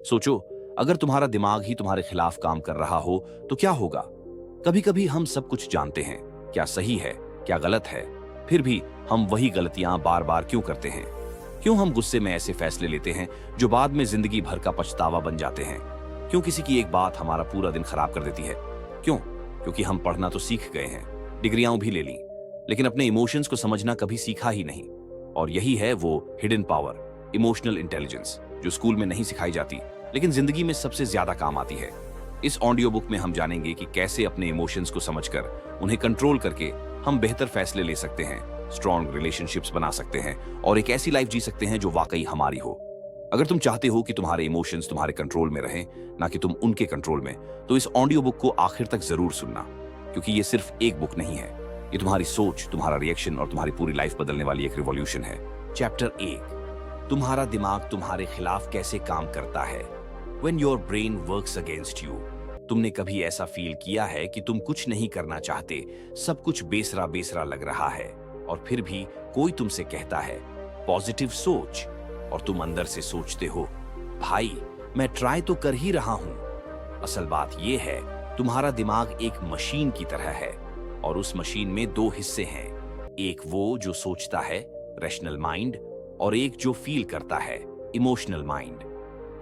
सोचो, अगर तुम्हारा दिमाग ही तुम्हारे खिलाफ काम कर रहा हो तो क्या होगा? कभी कभी हम सब कुछ जानते हैं, क्या सही है, क्या गलत है, फिर भी हम वही गलतियां बार बार क्यों करते हैं? क्यों हम गुस्से में ऐसे फैसले लेते हैं जो बाद में जिंदगी भर का पछतावा बन जाते हैं? क्यों किसी की एक बात हमारा पूरा दिन खराब कर देती है? क्यों? क्योंकि हम पढ़ना तो सीख गए हैं, डिग्रियां भी ले ली, लेकिन अपने इमोशंस को समझना कभी सीखा ही नहीं। और यही है वो हिडन पावर, इमोशनल इंटेलिजेंस, जो स्कूल में नहीं सिखाई जाती लेकिन जिंदगी में सबसे ज्यादा काम आती है। इस ऑडियो बुक में हम जानेंगे कि कैसे अपने इमोशंस को समझकर उन्हें कंट्रोल करके हम बेहतर फैसले ले सकते हैं, स्ट्रॉन्ग रिलेशनशिप्स बना सकते हैं और एक ऐसी लाइफ जी सकते हैं जो वाकई हमारी हो। अगर तुम चाहते हो कि तुम्हारे इमोशंस तुम्हारे कंट्रोल में रहें, ना कि तुम उनके कंट्रोल में, तो इस ऑडियो बुक को आखिर तक जरूर सुनना, क्योंकि ये सिर्फ एक बुक नहीं है, ये तुम्हारी सोच, तुम्हारा रिएक्शन और तुम्हारी पूरी लाइफ बदलने वाली एक रिवॉल्यूशन है। चैप्टर 1, तुम्हारा दिमाग तुम्हारे खिलाफ कैसे काम करता है। When your brain works against you, तुमने कभी ऐसा फील किया है कि तुम कुछ नहीं करना चाहते, सब कुछ बेसरा बेसरा लग रहा है, और फिर भी कोई तुमसे कहता है पॉजिटिव सोच, और तुम अंदर से सोचते हो भाई मैं ट्राई तो कर ही रहा हूं। असल बात यह है, तुम्हारा दिमाग एक मशीन की तरह है, और उस मशीन में दो हिस्से हैं, एक वो जो सोचता है, रैशनल माइंड, और एक जो फील करता है, इमोशनल माइंड।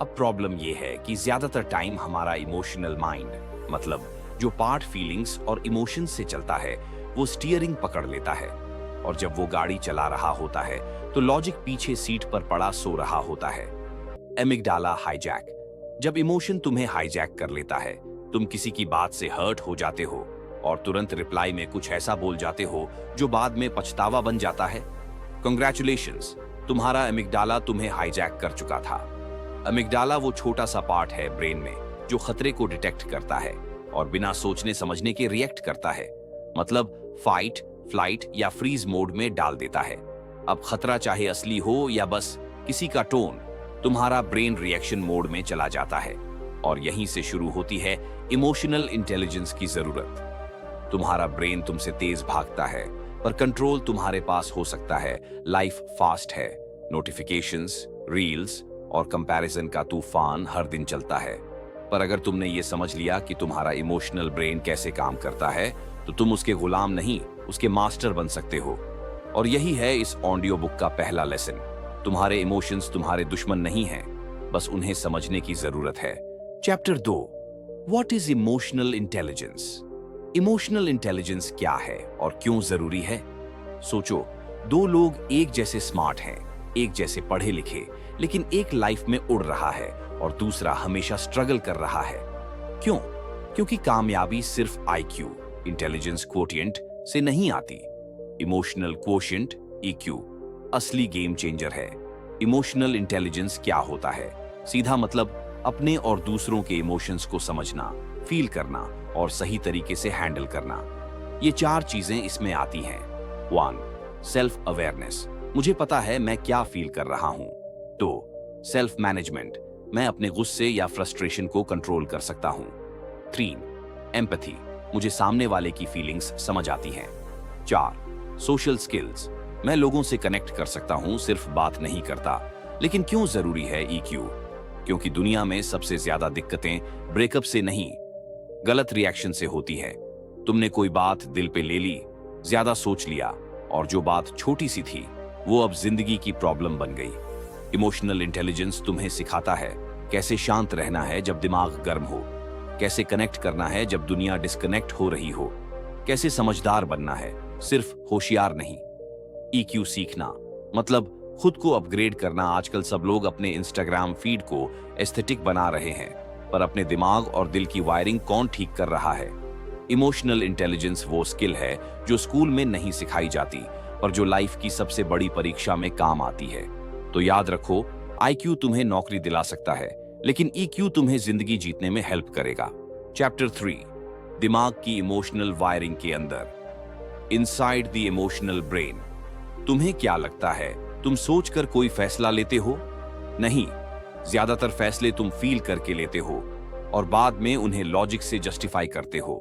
अब प्रॉब्लम यह है कि ज्यादातर टाइम हमारा इमोशनल माइंड, मतलब जो पार्ट फीलिंग्स और इमोशंस से चलता है, वो स्टीयरिंग पकड़ लेता है, और जब वो गाड़ी चला रहा होता है तो लॉजिक पीछे सीट पर पड़ा सो रहा होता है। एमिगडाला हाईजैक, जब इमोशन तुम्हें हाईजैक कर लेता है, तुम किसी की बात से हर्ट हो जाते हो और तुरंत रिप्लाई में कुछ ऐसा बोल जाते हो जो बाद में पछतावा बन जाता है। कंग्रेचुलेशंस, तुम्हारा एमिगडाला तुम्हें हाईजैक कर चुका था। एमिगडाला वो छोटा सा पार्ट है ब्रेन में जो खतरे को डिटेक्ट करता है और बिना सोचने समझने के रिएक्ट करता है, मतलब फाइट, फ्लाइट या फ्रीज मोड में डाल देता है। अब खतरा चाहे असली हो या बस किसी का टोन, तुम्हारा ब्रेन रिएक्शन मोड में चला जाता है, और यहीं से शुरू होती है इमोशनल इंटेलिजेंस की जरूरत। तुम्हारा ब्रेन तुमसे तेज भागता है, पर कंट्रोल तुम्हारे पास हो सकता है। लाइफ फास्ट है, नोटिफिकेशंस, रील्स और कंपैरिजन का तूफान हर दिन चलता है। पर अगर तुमने ये समझ लिया कि तुम्हारा इमोशनल ब्रेन कैसे काम करता है, तो तुम उसके गुलाम नहीं, उसके मास्टर बन सकते हो। और यही है इस ऑडियो बुक का पहला लेसन। तुम्हारे इमोशंस तुम्हारे दुश्मन नहीं हैं, बस उन्हें समझने की जरूरत है। Chapter 2, what is emotional intelligence. Emotional intelligence क्या है और क्यों जरूरी है? सोचो, दो लोग एक जैसे स्मार्ट हैं, एक जैसे पढ़े लिखे, लेकिन एक लाइफ में उड़ रहा है और दूसरा हमेशा स्ट्रगल कर रहा है। क्यों? क्योंकि कामयाबी सिर्फ IQ, इंटेलिजेंस क्वोटिएंट, से नहीं आती। इमोशनल क्वोशिएंट, EQ, असली गेम चेंजर है। इमोशनल इंटेलिजेंस क्या होता है? सीधा मतलब अपने और दूसरों के इमोशंस को समझना, फील करना और सही तरीके से हैंडल करना। ये 4 चीजें इसमें आती हैं। 1, सेल्फ अवेयरनेस, मुझे पता है मैं क्या फील कर रहा हूं। 2, सेल्फ मैनेजमेंट, मैं अपने गुस्से या फ्रस्ट्रेशन को कंट्रोल कर सकता हूं। 3, एम्पैथी, मुझे सामने वाले की फीलिंग्स समझ आती हैं। 4, सोशल स्किल्स, मैं लोगों से कनेक्ट कर सकता हूं, सिर्फ बात नहीं करता। लेकिन क्यों जरूरी है EQ? क्योंकि दुनिया में सबसे ज्यादा दिक्कतें ब्रेकअप से नहीं, गलत रिएक्शन से होती है। तुमने कोई बात दिल पे ले ली, ज्यादा सोच लिया, और जो बात छोटी सी थी वो अब जिंदगी की प्रॉब्लम बन गई। इमोशनल इंटेलिजेंस तुम्हें सिखाता है कैसे शांत रहना है जब दिमाग गर्म हो, कैसे कनेक्ट करना है जब दुनिया डिस्कनेक्ट हो रही हो, कैसे समझदार बनना है, सिर्फ होशियार नहीं। EQ सीखना मतलब खुद को अपग्रेड करना। आजकल सब लोग अपने इंस्टाग्राम फीड को एस्थेटिक बना रहे हैं, पर अपने दिमाग और दिल की वायरिंग कौन ठीक कर रहा है? इमोशनल इंटेलिजेंस वो स्किल है जो स्कूल में नहीं सिखाई जाती, पर जो लाइफ की सबसे बड़ी परीक्षा में काम आती है। तो याद रखो, IQ तुम्हें नौकरी दिला सकता है, लेकिन EQ तुम्हें जिंदगी जीतने में हेल्प करेगा। चैप्टर 3, दिमाग की इमोशनल वायरिंग के अंदर, इनसाइड द इमोशनल ब्रेन। तुम्हें क्या लगता है तुम सोचकर कोई फैसला लेते हो? नहीं, ज्यादातर फैसले तुम फील करके लेते हो और बाद में उन्हें लॉजिक से जस्टिफाई करते हो।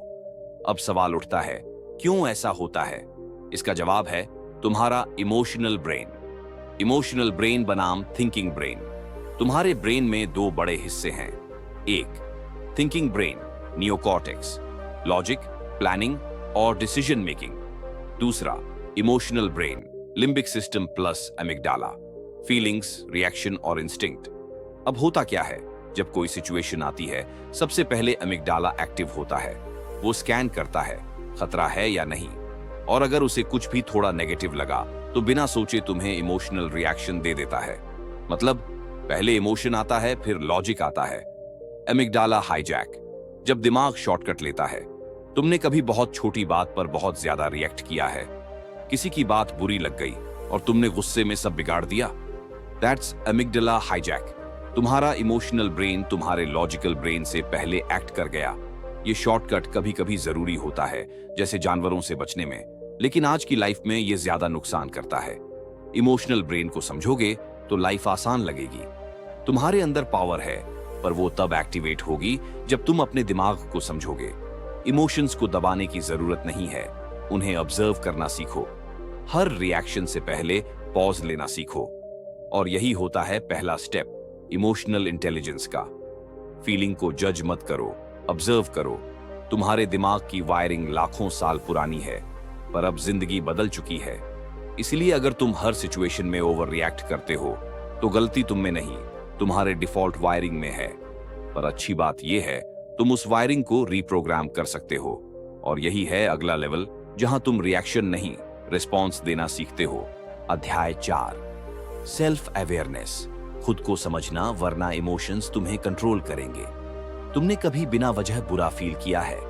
अब सवाल उठता है, क्यों ऐसा होता है? इसका जवाब है तुम्हारा इमोशनल ब्रेन। इमोशनल ब्रेन बनाम थिंकिंग ब्रेन। तुम्हारे ब्रेन में दो बड़े हिस्से हैं। एक, thinking brain, neocortex, logic, planning और डिसीजन मेकिंग। दूसरा, emotional brain, limbic system plus amygdala, feelings, reaction और इंस्टिंक्ट। अब होता क्या है, जब कोई सिचुएशन आती है, सबसे पहले एमिगडाला एक्टिव होता है। वो स्कैन करता है, खतरा है या नहीं, और अगर उसे कुछ भी थोड़ा नेगेटिव लगा तो बिना सोचे तुम्हें इमोशनल रिएक्शन दे देता है। मतलब पहले इमोशन आता है, फिर लॉजिक आता है। एमिगडाला हाईजैक, जब दिमाग शॉर्टकट लेता है। तुमने कभी बहुत छोटी बात पर बहुत ज्यादा रिएक्ट किया है? किसी की बात बुरी लग गई और तुमने गुस्से में सब बिगाड़ दिया? That's amygdala hijack. तुम्हारा इमोशनल ब्रेन तुम्हारे लॉजिकल ब्रेन से पहले एक्ट कर गया। ये शॉर्टकट कभी कभी जरूरी होता है, जैसे जानवरों से बचने में, लेकिन आज की लाइफ में ये ज्यादा नुकसान करता है। इमोशनल ब्रेन को समझोगे तो लाइफ आसान लगेगी। तुम्हारे अंदर पावर है, पर वो तब एक्टिवेट होगी जब तुम अपने दिमाग को समझोगे। इमोशंस को दबाने की जरूरत नहीं है, उन्हें ऑब्जर्व करना सीखो। हर रिएक्शन से पहले पॉज लेना सीखो, और यही होता है पहला स्टेप इमोशनल इंटेलिजेंस का। फीलिंग को जज मत करो, ऑब्जर्व करो। तुम्हारे दिमाग की वायरिंग लाखों साल पुरानी है, पर अब जिंदगी बदल चुकी है। इसलिए अगर तुम हर सिचुएशन में ओवर रिएक्ट करते हो तो गलती तुम में नहीं, तुम्हारे डिफॉल्ट वायरिंग में है। पर अच्छी बात यह है, तुम उस वायरिंग को रीप्रोग्राम कर सकते हो, और यही है अगला लेवल, जहां तुम रिएक्शन नहीं, रिस्पॉन्स देना सीखते हो। अध्याय 4, सेल्फ अवेयरनेस, खुद को समझना, वरना इमोशंस तुम्हें कंट्रोल करेंगे। तुमने कभी बिना वजह बुरा फील किया है,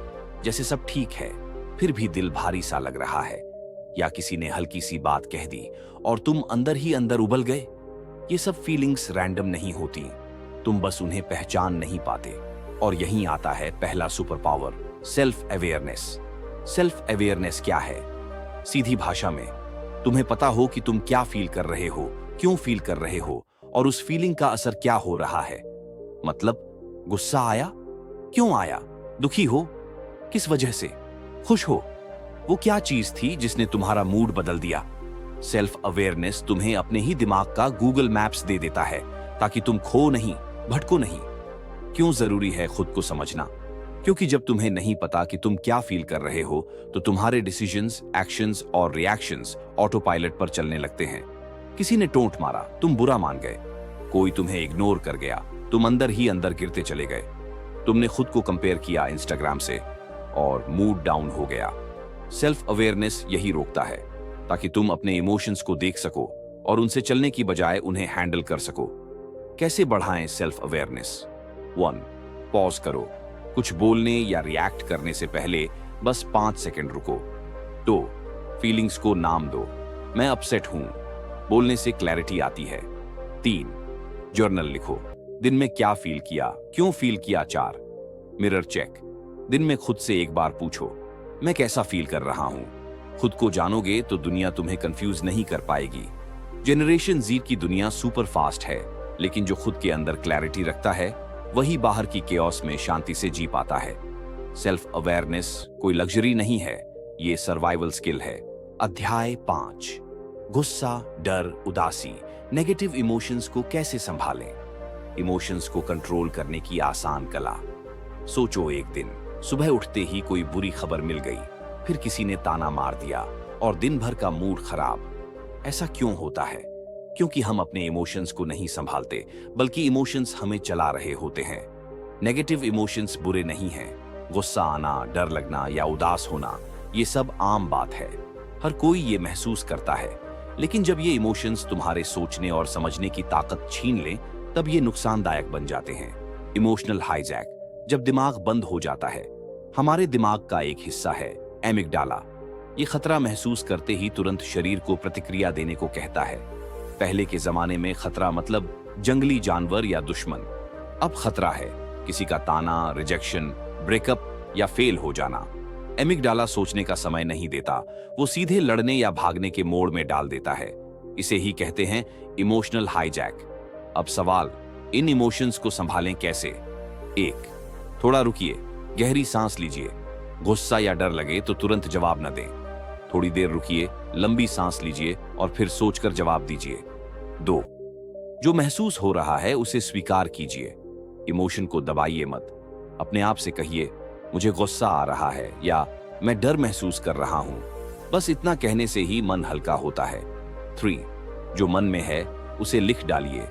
जैसे सब ठीक है फिर भी दिल भारी सा लग रहा है, या किसी ने हल्की सी बात कह दी और तुम अंदर ही अंदर उबल गए? ये सब फीलिंग्स रैंडम नहीं होती, तुम बस उन्हें पहचान नहीं पाते। और यहीं आता है पहला super power, self awareness. Self awareness क्या है? सीधी भाषा में, तुम्हें पता हो कि तुम क्या फील कर रहे हो, क्यों फील कर रहे हो, और उस फीलिंग का असर क्या हो रहा है। मतलब गुस्सा आया, क्यों आया? दुखी हो, किस वजह से? खुश हो, वो क्या चीज थी जिसने तुम्हारा मूड बदल दिया? सेल्फ अवेयरनेस तुम्हें अपने ही दिमाग का गूगल मैप्स दे देता है, ताकि तुम खो नहीं, भटको नहीं। क्यों जरूरी है खुद को समझना? क्योंकि जब तुम्हें नहीं पता कि तुम क्या फील कर रहे हो, तो तुम्हारे डिसीजंस, एक्शंस और रिएक्शंस ऑटो पायलट पर चलने लगते हैं। किसी ने टोंट मारा, तुम बुरा मान गए। कोई तुम्हें इग्नोर कर गया, तुम अंदर ही अंदर गिरते चले गए। तुमने खुद को कंपेयर किया इंस्टाग्राम से और मूड डाउन हो गया। सेल्फ अवेयरनेस यही रोकता है, ताकि तुम अपने इमोशंस को देख सको और उनसे चलने की बजाय उन्हें हैंडल कर सको। कैसे बढ़ाएं सेल्फ अवेयरनेस? 1, पॉज करो। कुछ बोलने या रिएक्ट करने से पहले बस 5 सेकंड रुको। 2, फीलिंग्स को नाम दो। मैं अपसेट हूं, बोलने से क्लैरिटी आती है। 3, जर्नल लिखो, दिन में क्या फील किया, क्यों फील किया। 4, मिरर चेक, दिन में खुद से एक बार पूछो, मैं कैसा फील कर रहा हूं। खुद को जानोगे तो दुनिया तुम्हें कंफ्यूज नहीं कर पाएगी। जनरेशन Z की दुनिया सुपर फास्ट है, लेकिन जो खुद के अंदर क्लैरिटी रखता है, वही बाहर की केओस में शांति से जी पाता है। सेल्फ अवेयरनेस कोई लग्जरी नहीं है, ये सर्वाइवल स्किल है। अध्याय 5, गुस्सा, डर, उदासी, नेगेटिव इमोशंस को कैसे संभालें? इमोशंस को कंट्रोल करने की आसान कला। सोचो, एक दिन सुबह उठते ही कोई बुरी खबर मिल गई, फिर किसी ने ताना मार दिया और दिन भर का मूड खराब। ऐसा क्यों होता है? क्योंकि हम अपने इमोशंस को नहीं संभालते, बल्कि इमोशंस हमें चला रहे होते हैं। नेगेटिव इमोशंस बुरे नहीं हैं। गुस्सा आना, डर लगना या उदास होना, ये सब आम बात है। हर कोई ये महसूस करता है। लेकिन जब ये इमोशंस तुम्हारे सोचने और समझने की ताकत छीन लें, तब ये नुकसानदायक बन जाते हैं। इमोशनल हाईजैक, जब दिमाग बंद हो जाता है। हमारे दिमाग का एक हिस्सा है एमिगडाला। ये खतरा महसूस करते ही तुरंत शरीर को प्रतिक्रिया देने को कहता है। पहले के जमाने में खतरा मतलब जंगली जानवर या दुश्मन। अब खतरा है किसी का ताना, रिजेक्शन, ब्रेकअप या फेल हो जाना। एमिगडाला सोचने का समय नहीं देता, वो सीधे लड़ने या भागने के मोड़ में डाल देता है। इसे ही कहते हैं इमोशनल हाईजैक। अब सवाल, इन इमोशंस को संभालें कैसे? 1, थोड़ा रुकिए, गहरी सांस लीजिए। गुस्सा या डर लगे तो तुरंत जवाब न दें। थोड़ी देर रुकिए, लंबी सांस लीजिए और फिर सोचकर जवाब दीजिए। 2, जो महसूस हो रहा है उसे स्वीकार कीजिए। इमोशन को दबाइए मत। अपने आप से कहिए, मुझे गुस्सा आ रहा है या मैं डर महसूस कर रहा हूं। बस इतना कहने से ही मन हल्का होता है। 3. जो मन में है उसे लिख डालिए।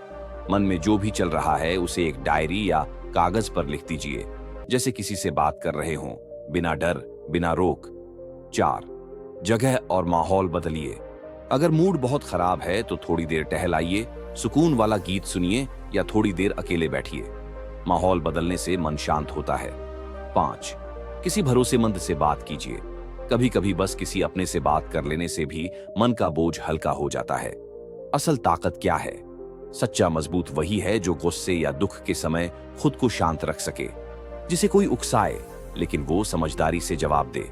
मन में जो भी चल रहा है उसे एक डायरी या कागज पर लिख दीजिए, जैसे किसी से बात कर रहे हों, बिना डर, बिना रोक। 4. जगह और माहौल बदलिए। अगर मूड बहुत खराब है तो थोड़ी देर टहल आइए, सुकून वाला गीत सुनिए या थोड़ी देर अकेले बैठिए। माहौल बदलने से मन शांत होता है। 5. किसी भरोसेमंद से बात कीजिए। कभी कभी बस किसी अपने से बात कर लेने से भी मन का बोझ हल्का हो जाता है। असल ताकत क्या है? सच्चा मजबूत वही है जो गुस्से या दुख के समय खुद को शांत रख सके, जिसे कोई उकसाए लेकिन वो समझदारी से जवाब दे।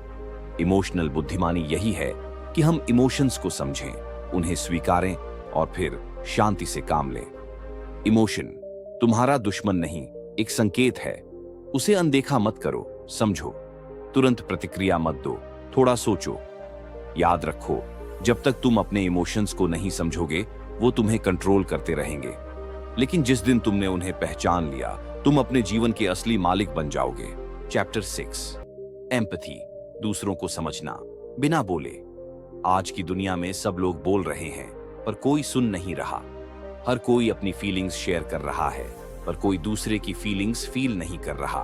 इमोशनल बुद्धिमानी यही है कि हम इमोशंस को समझें, उन्हें स्वीकारें और फिर शांति से काम लें। इमोशन तुम्हारा दुश्मन नहीं, एक संकेत है। उसे अनदेखा मत करो, समझो। तुरंत प्रतिक्रिया मत दो, थोड़ा सोचो। याद रखो, जब तक तुम अपने इमोशंस को नहीं समझोगे वो तुम्हें कंट्रोल करते रहेंगे। लेकिन जिस दिन तुमने उन्हें पहचान लिया, तुम अपने जीवन के असली मालिक बन जाओगे। चैप्टर 6 एम्पैथी, दूसरों को समझना बिना बोले। आज की दुनिया में सब लोग बोल रहे हैं पर कोई सुन नहीं रहा। हर कोई अपनी फीलिंग्स शेयर कर रहा है पर कोई दूसरे की फीलिंग्स फील नहीं कर रहा,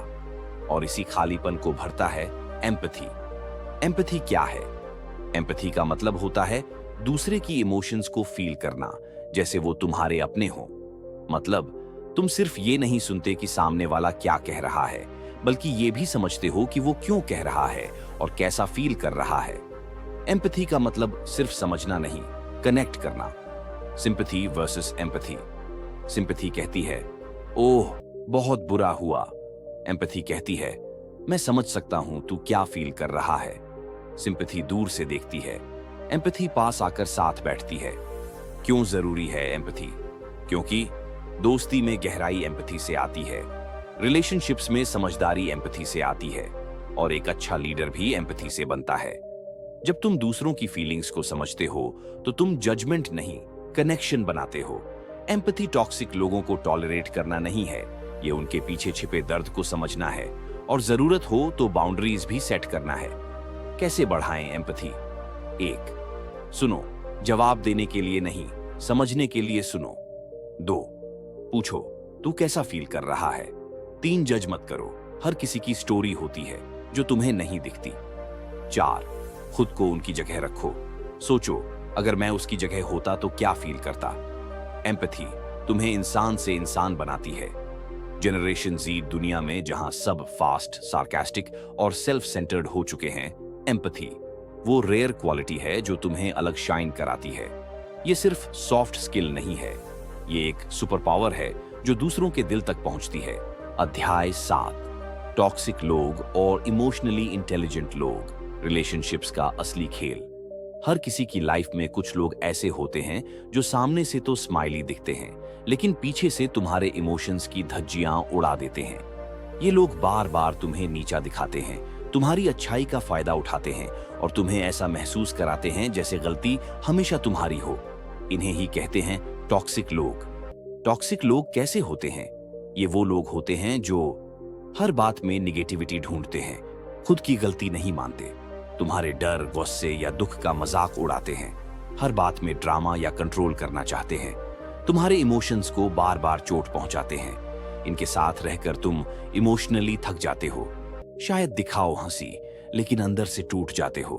और इसी खालीपन को भरता है एम्पैथी। एम्पैथी क्या है? एम्पैथी का मतलब होता है दूसरे की इमोशंस को फील करना जैसे वो तुम्हारे अपने हो। मतलब तुम सिर्फ ये नहीं सुनते कि सामने वाला क्या कह रहा है, बल्कि ये भी समझते हो कि वो क्यों कह रहा है और कैसा फील कर रहा है। एम्पैथी का मतलब सिर्फ समझना नहीं, कनेक्ट करना। Sympathy versus empathy. सिंपैथी कहती है, ओह बहुत बुरा हुआ। एम्पैथी कहती है, मैं समझ सकता हूं तू क्या फील कर रहा है। सिंपैथी दूर से देखती है, एम्पैथी पास आकर साथ बैठती है। क्यों जरूरी है एम्पैथी? क्योंकि दोस्ती में गहराई एम्पैथी से आती है, रिलेशनशिप्स में समझदारी एम्पैथी से आती है, और एक अच्छा लीडर भी एम्पैथी से बनता है। जब तुम दूसरों की फीलिंग्स को समझते हो तो तुम जजमेंट नहीं, कनेक्शन बनाते हो। एम्पैथी टॉक्सिक लोगों को टॉलरेट करना नहीं है, ये उनके पीछे छिपे दर्द को समझना है, और जरूरत हो तो बाउंड्रीज भी सेट करना है। कैसे बढ़ाएं एम्पैथी? 1. सुनो, जवाब देने के लिए नहीं, समझने के लिए सुनो। 2. पूछो, तू कैसा फील कर रहा है? 3. जज मत करो, हर किसी की स्टोरी होती है जो तुम्हें नहीं दिखती। 4. खुद को उनकी जगह रखो, सोचो अगर मैं उसकी जगह होता तो क्या फील करता। एम्पैथी तुम्हें इंसान से इंसान बनाती है। जनरेशन Z दुनिया में जहां सब फास्ट, सार्कास्टिक और सेल्फ सेंटर्ड हो चुके हैं, एम्पैथी वो रेयर क्वालिटी है जो तुम्हें अलग शाइन कराती है। ये सिर्फ सॉफ्ट स्किल नहीं है, ये एक सुपर पावर है जो दूसरों के दिल तक पहुंचती है। अध्याय 7 टॉक्सिक लोग और इमोशनली इंटेलिजेंट लोग, रिलेशनशिप्स का असली खेल। हर किसी की लाइफ में कुछ लोग ऐसे होते हैं जो सामने से तो स्माइली दिखते हैं, लेकिन पीछे से तुम्हारे इमोशंस की धज्जियां उड़ा देते हैं। ये लोग बार बार तुम्हें नीचा दिखाते हैं, तुम्हारी अच्छाई का फायदा उठाते हैं और तुम्हें ऐसा महसूस कराते हैं जैसे गलती हमेशा तुम्हारी हो। इन्हें ही कहते हैं टॉक्सिक लोग। टॉक्सिक लोग कैसे होते हैं? ये वो लोग होते हैं जो हर बात में निगेटिविटी ढूंढते हैं, खुद की गलती नहीं मानते, तुम्हारे डर, गुस्से या दुख का मजाक उड़ाते हैं, हर बात में ड्रामा या कंट्रोल करना चाहते हैं, तुम्हारे इमोशंस को बार बार चोट पहुंचाते हैं। इनके साथ रहकर तुम इमोशनली थक जाते हो, शायद दिखाओ हंसी लेकिन अंदर से टूट जाते हो।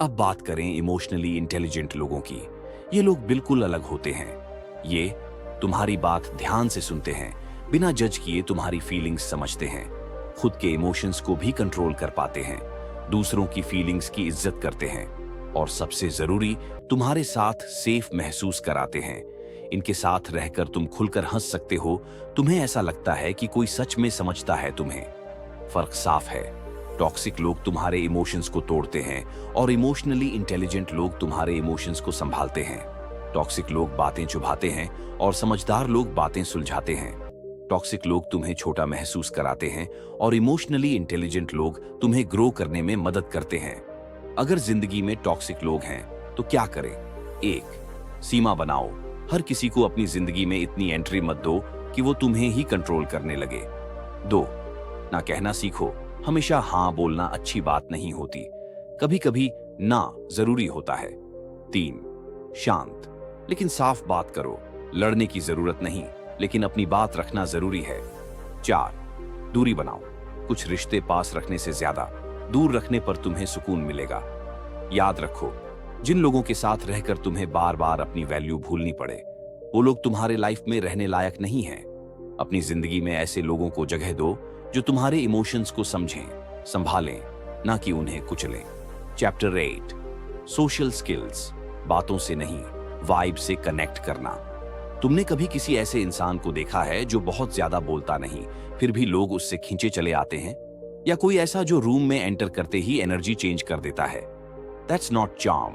अब बात करें इमोशनली इंटेलिजेंट लोगों की। ये लोग बिल्कुल अलग होते हैं। ये तुम्हारी बात ध्यान से सुनते हैं, बिना जज किए तुम्हारी फीलिंग्स समझते हैं, खुद के इमोशंस को भी कंट्रोल कर पाते हैं, दूसरों की फीलिंग्स की इज्जत करते हैं, और सबसे जरूरी तुम्हारे साथ सेफ महसूस कराते हैं। इनके साथ रहकर तुम खुलकर हंस सकते हो, तुम्हें ऐसा लगता है कि कोई सच में समझता है तुम्हें। फर्क साफ है, टॉक्सिक लोग तुम्हारे इमोशंस को तोड़ते हैं और इमोशनली इंटेलिजेंट लोग तुम्हारे इमोशंस को संभालते हैं। टॉक्सिक लोग बातें चुभाते हैं और समझदार लोग बातें सुलझाते हैं। टॉक्सिक लोग तुम्हें छोटा महसूस कराते हैं और इमोशनली इंटेलिजेंट लोग तुम्हें ग्रो करने में मदद करते हैं। अगर जिंदगी में टॉक्सिक लोग हैं तो क्या करें? 1. सीमा बनाओ, हर किसी को अपनी जिंदगी में इतनी एंट्री मत दो कि वो तुम्हें ही कंट्रोल करने लगे। 2. ना कहना सीखो। हमेशा हाँ बोलना अच्छी बात नहीं होती, कभी कभी ना जरूरी होता है। 3. शांत लेकिन साफ बात करो। लड़ने की जरूरत नहीं, लेकिन अपनी बात रखना जरूरी है। 4. दूरी बनाओ। कुछ रिश्ते पास रखने से ज्यादा दूर रखने पर तुम्हें सुकून मिलेगा। याद रखो, जिन लोगों के साथ रहकर तुम्हें बार बार अपनी वैल्यू भूलनी पड़े, वो लोग तुम्हारे लाइफ में रहने लायक नहीं हैं। अपनी जिंदगी में ऐसे लोगों को जगह दो जो तुम्हारे इमोशंस को समझें, संभालें, ना कि उन्हें कुचलें। Chapter 8, social skills. बातों से नहीं, वाइब से कनेक्ट करना। तुमने कभी किसी ऐसे इंसान को देखा है जो बहुत ज्यादा बोलता नहीं, फिर भी लोग उससे खींचे चले आते हैं? या कोई ऐसा जो रूम में एंटर करते ही एनर्जी चेंज कर देता है? That's not charm,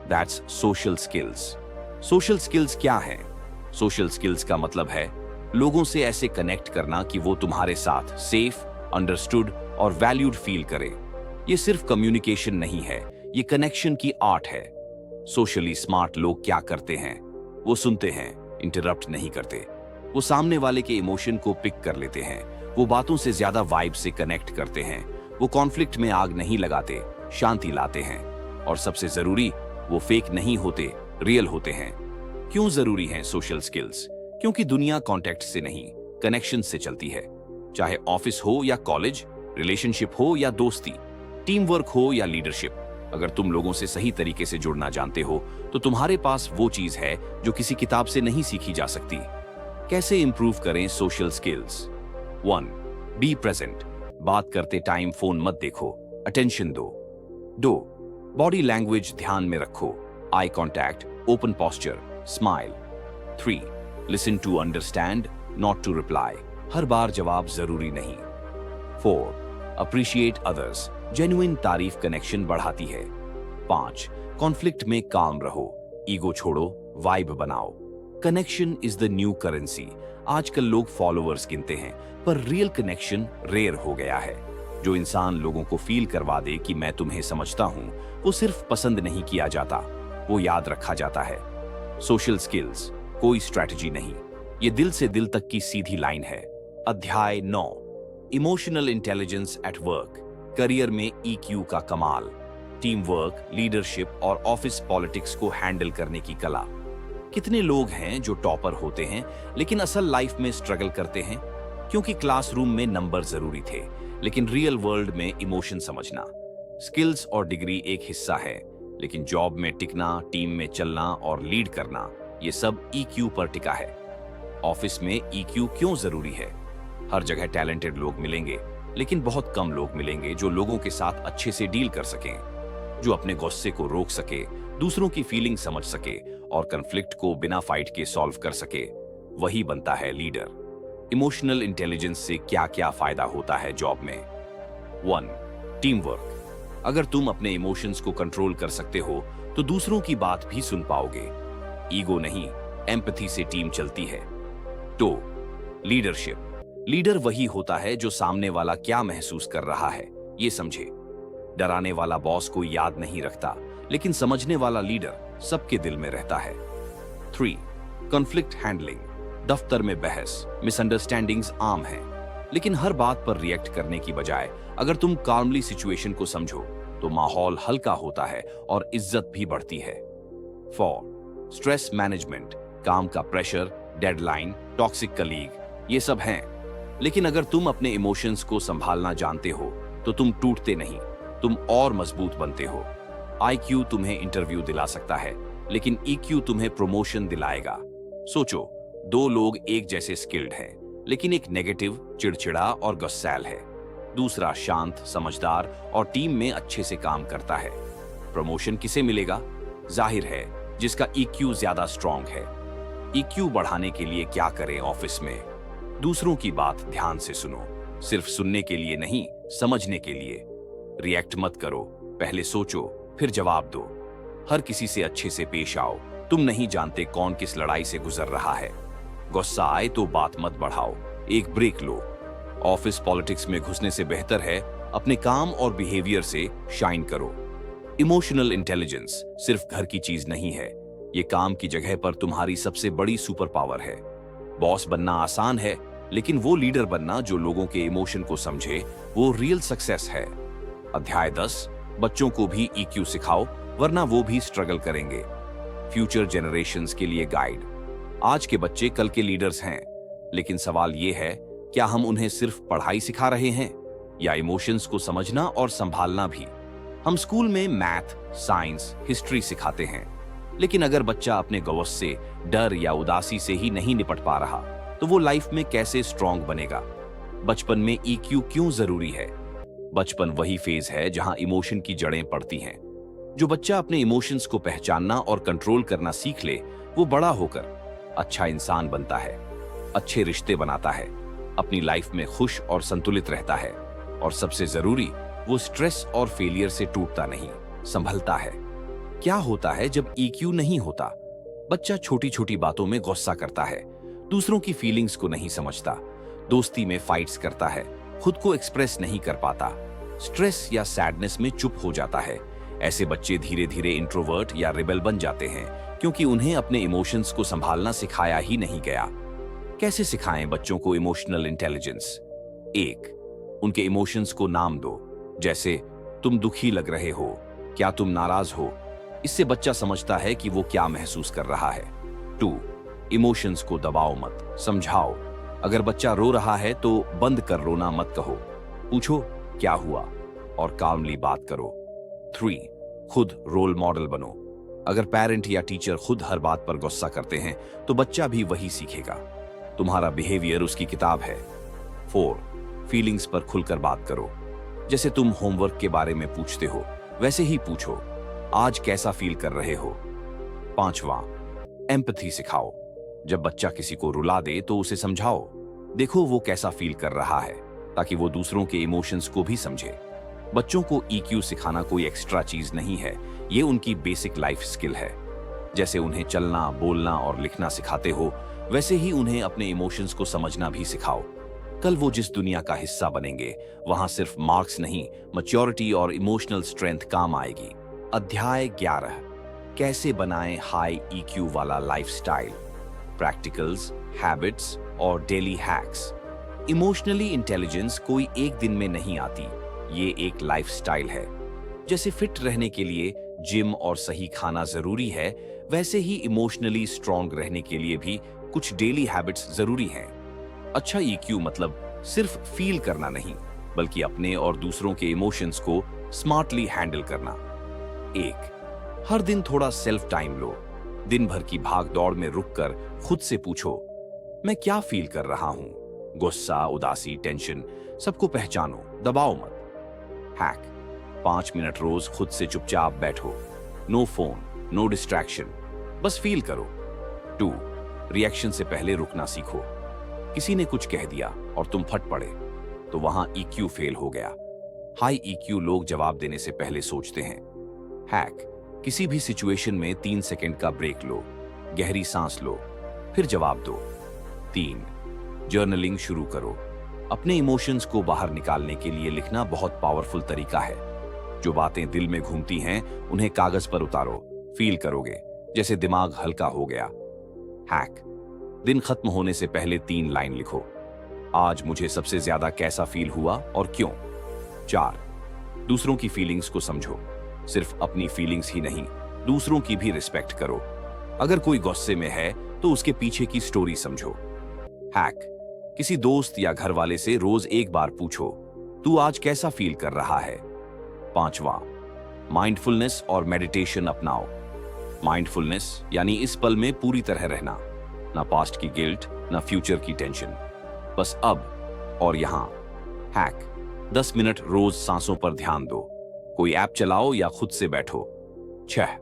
that's social skills. Social skills क्या है? सोशल स्किल्स का मतलब है लोगों से ऐसे कनेक्ट करना कि वो तुम्हारे साथ सेफ, अंडरस्टूड और वैल्यूड फील करें। ये सिर्फ कम्युनिकेशन नहीं है, ये कनेक्शन की आर्ट है। सोशली स्मार्ट लोग क्या करते हैं? वो सुनते हैं, इंटरप्ट नहीं करते। वो सामने वाले के इमोशन को पिक कर लेते हैं। वो बातों से ज्यादा वाइब से कनेक्ट करते हैं। वो कॉन्फ्लिक्ट में आग नहीं लगाते, शांति लाते हैं। और सबसे जरूरी, वो फेक नहीं होते, रियल होते हैं। क्यों जरूरी हैं सोशल स्किल्स? क्योंकि दुनिया कॉन्टेक्ट से नहीं, कनेक्शन से चलती है। चाहे ऑफिस हो या कॉलेज, रिलेशनशिप हो या दोस्ती, टीम वर्क हो या लीडरशिप, अगर तुम लोगों से सही तरीके से जुड़ना जानते हो तो तुम्हारे पास वो चीज है जो किसी किताब से नहीं सीखी जा सकती। कैसे इंप्रूव करें सोशल स्किल्स? 1. Be present. बात करते टाइम फोन मत देखो, अटेंशन दो। 2. बॉडी लैंग्वेज ध्यान में रखो, eye contact, open posture, smile. 3. Listen to understand, not to reply. हर बार जवाब जरूरी नहीं। 4. Appreciate others. जेन्युइन तारीफ कनेक्शन बढ़ाती है। 5. कॉन्फ्लिक्ट में काम रहो, ईगो छोड़ो, वाइब बनाओ। Connection is the new currency. आजकल लोग फॉलोअर्स गिनते हैं, पर रियल कनेक्शन रेयर हो गया है। जो इंसान लोगों को फील करवा दे कि मैं तुम्हें समझता हूं, वो सिर्फ पसंद नहीं किया जाता, वो याद रखा जाता है। सोशल स्किल्स कोई स्ट्रैटेजी नहीं, ये दिल से दिल तक की सीधी लाइन है। अध्याय 9, emotional intelligence at work. Career में EQ का कमाल। टीम वर्क, लीडरशिप और ऑफिस पॉलिटिक्स को हैंडल करने की कला। कितने लोग हैं जो टॉपर होते हैं लेकिन असल लाइफ में स्ट्रगल करते हैं? क्योंकि क्लासरूम में नंबर जरूरी थे, लेकिन रियल वर्ल्ड में इमोशन समझना। स्किल्स और डिग्री एक हिस्सा है, लेकिन जॉब में टिकना, टीम में चलना और लीड करना, ये सब EQ पर टिका है। ऑफिस में EQ क्यों जरूरी है? हर जगह टैलेंटेड लोग मिलेंगे, लेकिन बहुत कम लोग मिलेंगे जो लोगों के साथ अच्छे से डील कर सकें, जो अपने गुस्से को रोक सके, दूसरों की फीलिंग समझ सके और कॉन्फ्लिक्ट को बिना फाइट के सॉल्व कर सके। वही बनता है लीडर। इमोशनल इंटेलिजेंस से क्या क्या फायदा होता है जॉब में? 1. Team work. अगर तुम अपने इमोशंस को कंट्रोल कर सकते हो तो दूसरों की बात भी सुन पाओगे। ईगो नहीं, एम्पैथी से टीम चलती है। 2. लीडरशिप। लीडर वही होता है जो सामने वाला क्या महसूस कर रहा है ये समझे। डराने वाला बॉस को याद नहीं रखता, लेकिन समझने वाला लीडर सबके दिल में रहता है। 3. Conflict handling. दफ्तर में बहस, मिसअंडरस्टैंडिंग्स आम हैं, लेकिन हर बात पर रिएक्ट करने की बजाय अगर तुम काल्मली सिचुएशन को समझो तो माहौल हल्का होता है और इज्जत भी बढ़ती है। 4. Stress management. काम का प्रेशर, डेडलाइन, टॉक्सिक कलीग, ये सब हैं, लेकिन अगर तुम अपने इमोशंस को संभालना जानते हो तो तुम टूटते नहीं, तुम और मजबूत बनते हो। IQ तुम्हें इंटरव्यू दिला सकता है, लेकिन EQ तुम्हें प्रमोशन दिलाएगा। सोचो, 2 लोग एक जैसे स्किल्ड हैं, लेकिन एक नेगेटिव, चिड़चिड़ा और गुस्सैल है, दूसरा शांत, समझदार और टीम में अच्छे से काम करता है। प्रमोशन किसे मिलेगा? जाहिर है जिसका EQ ज्यादा स्ट्रॉन्ग है। EQ बढ़ाने के लिए क्या करें ऑफिस में? दूसरों की बात ध्यान से सुनो, सिर्फ सुनने के लिए नहीं, समझने के लिए। रिएक्ट मत करो, पहले सोचो फिर जवाब दो। हर किसी से अच्छे से पेश आओ, तुम नहीं जानते कौन किस लड़ाई से गुजर रहा है। गुस्सा आए तो बात मत बढ़ाओ, एक ब्रेक लो। ऑफिस पॉलिटिक्स में घुसने से बेहतर है अपने काम और बिहेवियर से शाइन करो। इमोशनल इंटेलिजेंस सिर्फ घर की चीज नहीं है, ये काम की जगह पर तुम्हारी सबसे बड़ी सुपर पावर है। बॉस बनना आसान है, लेकिन वो लीडर बनना जो लोगों के इमोशन को समझे, वो रियल सक्सेस है। अध्याय 10, बच्चों को भी ईक्यू सिखाओ, वरना वो भी स्ट्रगल करेंगे। फ्यूचर जनरेशंस के लिए गाइड। आज के बच्चे कल के लीडर्स हैं, लेकिन सवाल ये है, क्या हम उन्हें सिर्फ पढ़ाई सिखा रहे हैं या इमोशंस को समझना और संभालना भी? हम स्कूल में मैथ, साइंस, हिस्ट्री सिखाते हैं, लेकिन अगर बच्चा अपने गुस्से, डर या उदासी से ही नहीं निपट पा रहा, तो वो लाइफ में कैसे स्ट्रांग बनेगा? बचपन में ईक्यू क्यों जरूरी है? बचपन वही फेज है जहां इमोशन की जड़ें पड़ती हैं। जो बच्चा अपने इमोशंस को पहचानना और कंट्रोल करना सीख ले, वो बड़ा होकर अच्छा इंसान बनता है, अच्छे रिश्ते बनाता है, अपनी लाइफ में खुश और संतुलित रहता है, और सबसे जरूरी, वो स्ट्रेस और फेलियर से टूटता नहीं, संभलता है। क्या होता है जब ईक्यू नहीं होता? बच्चा छोटी छोटी बातों में गुस्सा करता है, दूसरों की फीलिंग्स को नहीं समझता, दोस्ती में फाइट्स करता है, खुद को एक्सप्रेस नहीं कर पाता, स्ट्रेस या सैडनेस में चुप हो जाता है। ऐसे बच्चे धीरे धीरे इंट्रोवर्ट या रिबेल बन जाते हैं, क्योंकि उन्हें अपने इमोशंस को संभालना सिखाया ही नहीं गया। कैसे सिखाएं बच्चों को इमोशनल इंटेलिजेंस? 1, उनके इमोशंस को नाम दो, जैसे तुम दुखी लग रहे हो, क्या तुम नाराज हो? इससे बच्चा समझता है कि वो क्या महसूस कर रहा है। 2, इमोशंस को दबाओ मत, समझाओ। अगर बच्चा रो रहा है तो बंद कर रोना मत कहो, पूछो क्या हुआ और कामली बात करो। 3, खुद रोल मॉडल बनो। अगर पेरेंट या टीचर खुद हर बात पर गुस्सा करते हैं, तो बच्चा भी वही सीखेगा। तुम्हारा बिहेवियर उसकी किताब है। 4, फीलिंग्स पर खुलकर बात करो। जैसे तुम होमवर्क के बारे में पूछते हो, वैसे ही पूछो, आज कैसा फील कर रहे हो। 5वां, एम्पैथी सिखाओ। जब बच्चा किसी को रुला दे तो उसे समझाओ, देखो वो कैसा फील कर रहा है, ताकि वो दूसरों के इमोशंस को भी समझे। बच्चों को ईक्यू सिखाना कोई एक्स्ट्रा चीज नहीं है, ये उनकी बेसिक लाइफ स्किल है। जैसे उन्हें चलना, बोलना और लिखना सिखाते हो, वैसे ही उन्हें अपने इमोशंस को समझना भी सिखाओ। कल वो जिस दुनिया का हिस्सा बनेंगे, वहां सिर्फ मार्क्स नहीं, मैच्योरिटी और इमोशनल स्ट्रेंथ काम आएगी। अध्याय 11, कैसे बनाएं हाई ईक्यू वाला लाइफस्टाइल? प्रैक्टिकल्स, हैबिट्स और डेली हैक्स। इमोशनली इंटेलिजेंस कोई एक दिन में नहीं आती, ये एक लाइफस्टाइल है। जैसे फिट रहने के लिए जिम और सही खाना जरूरी है, वैसे ही इमोशनली स्ट्रांग रहने के लिए भी कुछ डेली हैबिट्स जरूरी हैं। अच्छा ईक्यू मतलब सिर्फ फील करना नहीं, बल्कि अपने और दूसरों के इमोशंस को स्मार्टली हैंडल करना। 1, हर दिन थोड़ा सेल्फ टाइम लो। दिन भर की भाग दौड़ में रुककर खुद से पूछो, मैं क्या फील कर रहा हूं? गुस्सा, उदासी, टेंशन, सबको पहचानो, दबाओ मत। हैक, 5 मिनट रोज खुद से चुपचाप बैठो। नो फोन, नो डिस्ट्रैक्शन, बस फील करो। 2, रिएक्शन से पहले रुकना सीखो। किसी ने कुछ कह दिया और तुम फट पड़े, तो वहां ईक्यू फेल हो गया। हाई ईक्यू लोग जवाब देने से पहले सोचते हैं। हैक, किसी भी सिचुएशन में 3 सेकंड का ब्रेक लो, गहरी सांस लो, फिर जवाब दो। 3, जर्नलिंग शुरू करो। अपने इमोशंस को बाहर निकालने के लिए लिखना बहुत पावरफुल तरीका है। जो बातें दिल में घूमती हैं, उन्हें कागज पर उतारो, फील करोगे जैसे दिमाग हल्का हो गया। हैक, दिन खत्म होने से पहले 3 लाइन लिखो। आज मुझे सबसे ज्यादा कैसा फील हुआ और क्यों। 4, दूसरों की फीलिंग्स को समझो। सिर्फ अपनी फीलिंग्स ही नहीं, दूसरों की भी रिस्पेक्ट करो। अगर कोई गुस्से में है तो उसके पीछे की स्टोरी समझो। हैक, किसी दोस्त या घर वाले से रोज एक बार पूछो, तू आज कैसा फील कर रहा है। 5वां, माइंडफुलनेस और मेडिटेशन अपनाओ। माइंडफुलनेस यानी इस पल में पूरी तरह रहना, ना पास्ट की गिल्ट, ना फ्यूचर की टेंशन, बस अब और यहां। हैक, 10 मिनट रोज सांसों पर ध्यान दो। कोई ऐप चलाओ या खुद से बैठो। 6,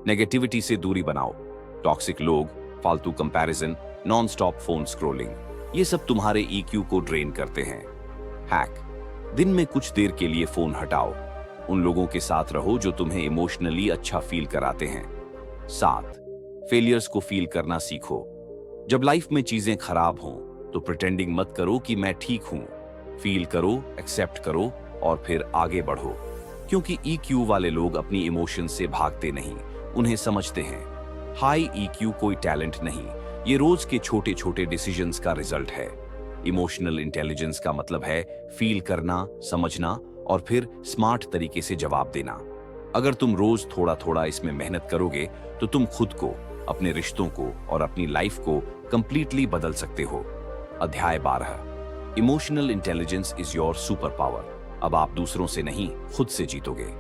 नेगेटिविटी से दूरी बनाओ। टॉक्सिक लोग, फालतू comparison, non stop phone scrolling, ये सब तुम्हारे ईक्यू को ड्रेन करते हैं। हैक, दिन में कुछ देर के लिए फोन हटाओ। उन लोगों के साथ रहो जो तुम्हें इमोशनली अच्छा फील कराते हैं। 7, फेलियर्स को फील करना सीखो। जब लाइफ में चीजें खराब हों तो प्रिटेंडिंग मत करो कि मैं ठीक हूं। फील करो, एक्सेप्ट करो और फिर आगे बढ़ो। क्योंकि ईक्यू वाले लोग अपनी इमोशन से भागते नहीं, उन्हें समझते हैं। हाई ईक्यू कोई टैलेंट नहीं, ये रोज के छोटे छोटे डिसीजंस का रिजल्ट है। इमोशनल इंटेलिजेंस का मतलब है फील करना, समझना और फिर स्मार्ट तरीके से जवाब देना। अगर तुम रोज थोड़ा थोड़ा इसमें मेहनत करोगे तो तुम खुद को, अपने रिश्तों को और अपनी लाइफ को कंप्लीटली बदल सकते हो। अध्याय 12, emotional intelligence is your super power. अब आप दूसरों से नहीं, खुद से जीतोगे।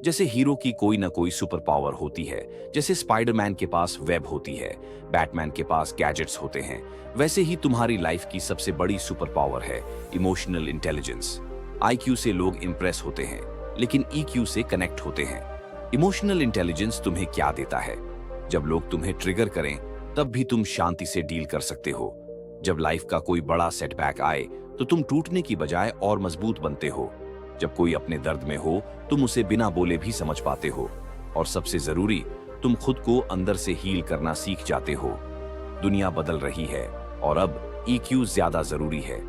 जैसे हीरो की कोई ना कोई सुपर पावर होती है, जैसे स्पाइडरमैन के पास वेब होती है, बैटमैन के पास गैजेट्स होते हैं, वैसे ही तुम्हारी लाइफ की सबसे बड़ी सुपर पावर है इमोशनल इंटेलिजेंस। आईक्यू से लोग इंप्रेस होते हैं, लेकिन ईक्यू से कनेक्ट होते हैं। इमोशनल इंटेलिजेंस तुम्हें क्या देता है? जब लोग तुम्हें ट्रिगर करें, तब भी तुम शांति से डील कर सकते हो। जब लाइफ का कोई बड़ा सेटबैक आए, तो तुम टूटने की बजाय और मजबूत बनते हो। जब कोई अपने दर्द में हो, तुम उसे बिना बोले भी समझ पाते हो। और सबसे जरूरी, तुम खुद को अंदर से हील करना सीख जाते हो। दुनिया बदल रही है और अब ईक्यू ज्यादा जरूरी है।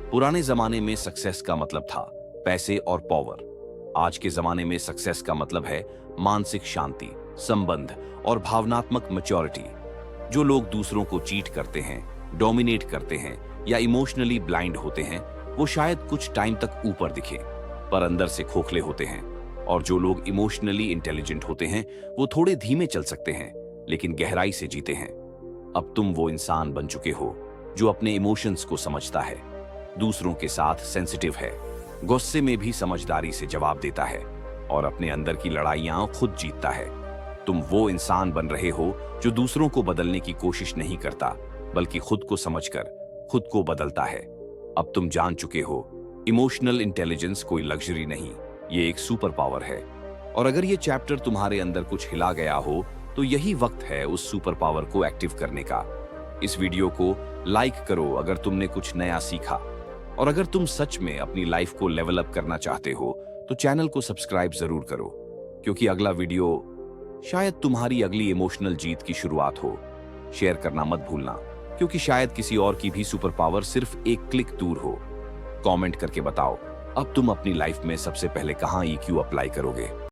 पुराने जमाने में सक्सेस का मतलब था पैसे और पावर। आज के जमाने में सक्सेस का मतलब है मानसिक शांति, संबंध और भावनात्मक मैच्योरिटी। जो लोग दूसरों को चीट करते हैं, डोमिनेट करते हैं या इमोशनली ब्लाइंड होते हैं, वो शायद कुछ टाइम तक ऊपर दिखे, पर अंदर से खोखले होते हैं। और जो लोग इमोशनली इंटेलिजेंट होते हैं, वो थोड़े धीमे चल सकते हैं, लेकिन गहराई से जीते हैं। अब तुम वो इंसान बन चुके हो जो अपने इमोशंस को समझता है, दूसरों के साथ सेंसिटिव है, गुस्से में भी समझदारी से जवाब देता है और अपने अंदर की लड़ाइयां खुद जीतता है। तुम वो इंसान बन रहे हो जो दूसरों को बदलने की कोशिश नहीं करता, बल्कि खुद को समझकर खुद को बदलता है। अब तुम जान चुके हो, इमोशनल इंटेलिजेंस कोई लग्जरी नहीं, ये एक सुपर पावर है। और अगर ये चैप्टर तुम्हारे अंदर कुछ हिला गया हो, तो यही वक्त है उस सुपर पावर को एक्टिव करने का। इस वीडियो को लाइक करो अगर तुमने कुछ नया सीखा, और अगर तुम सच में अपनी लाइफ को लेवल अप करना चाहते हो, तो चैनल को सब्सक्राइब जरूर करो, क्योंकि अगला वीडियो शायद तुम्हारी अगली इमोशनल जीत की शुरुआत हो। शेयर करना मत भूलना, क्योंकि शायद किसी और की भी सुपर पावर सिर्फ एक क्लिक दूर हो। कमेंट करके बताओ, अब तुम अपनी लाइफ में सबसे पहले कहां ईक्यू अप्लाई करोगे।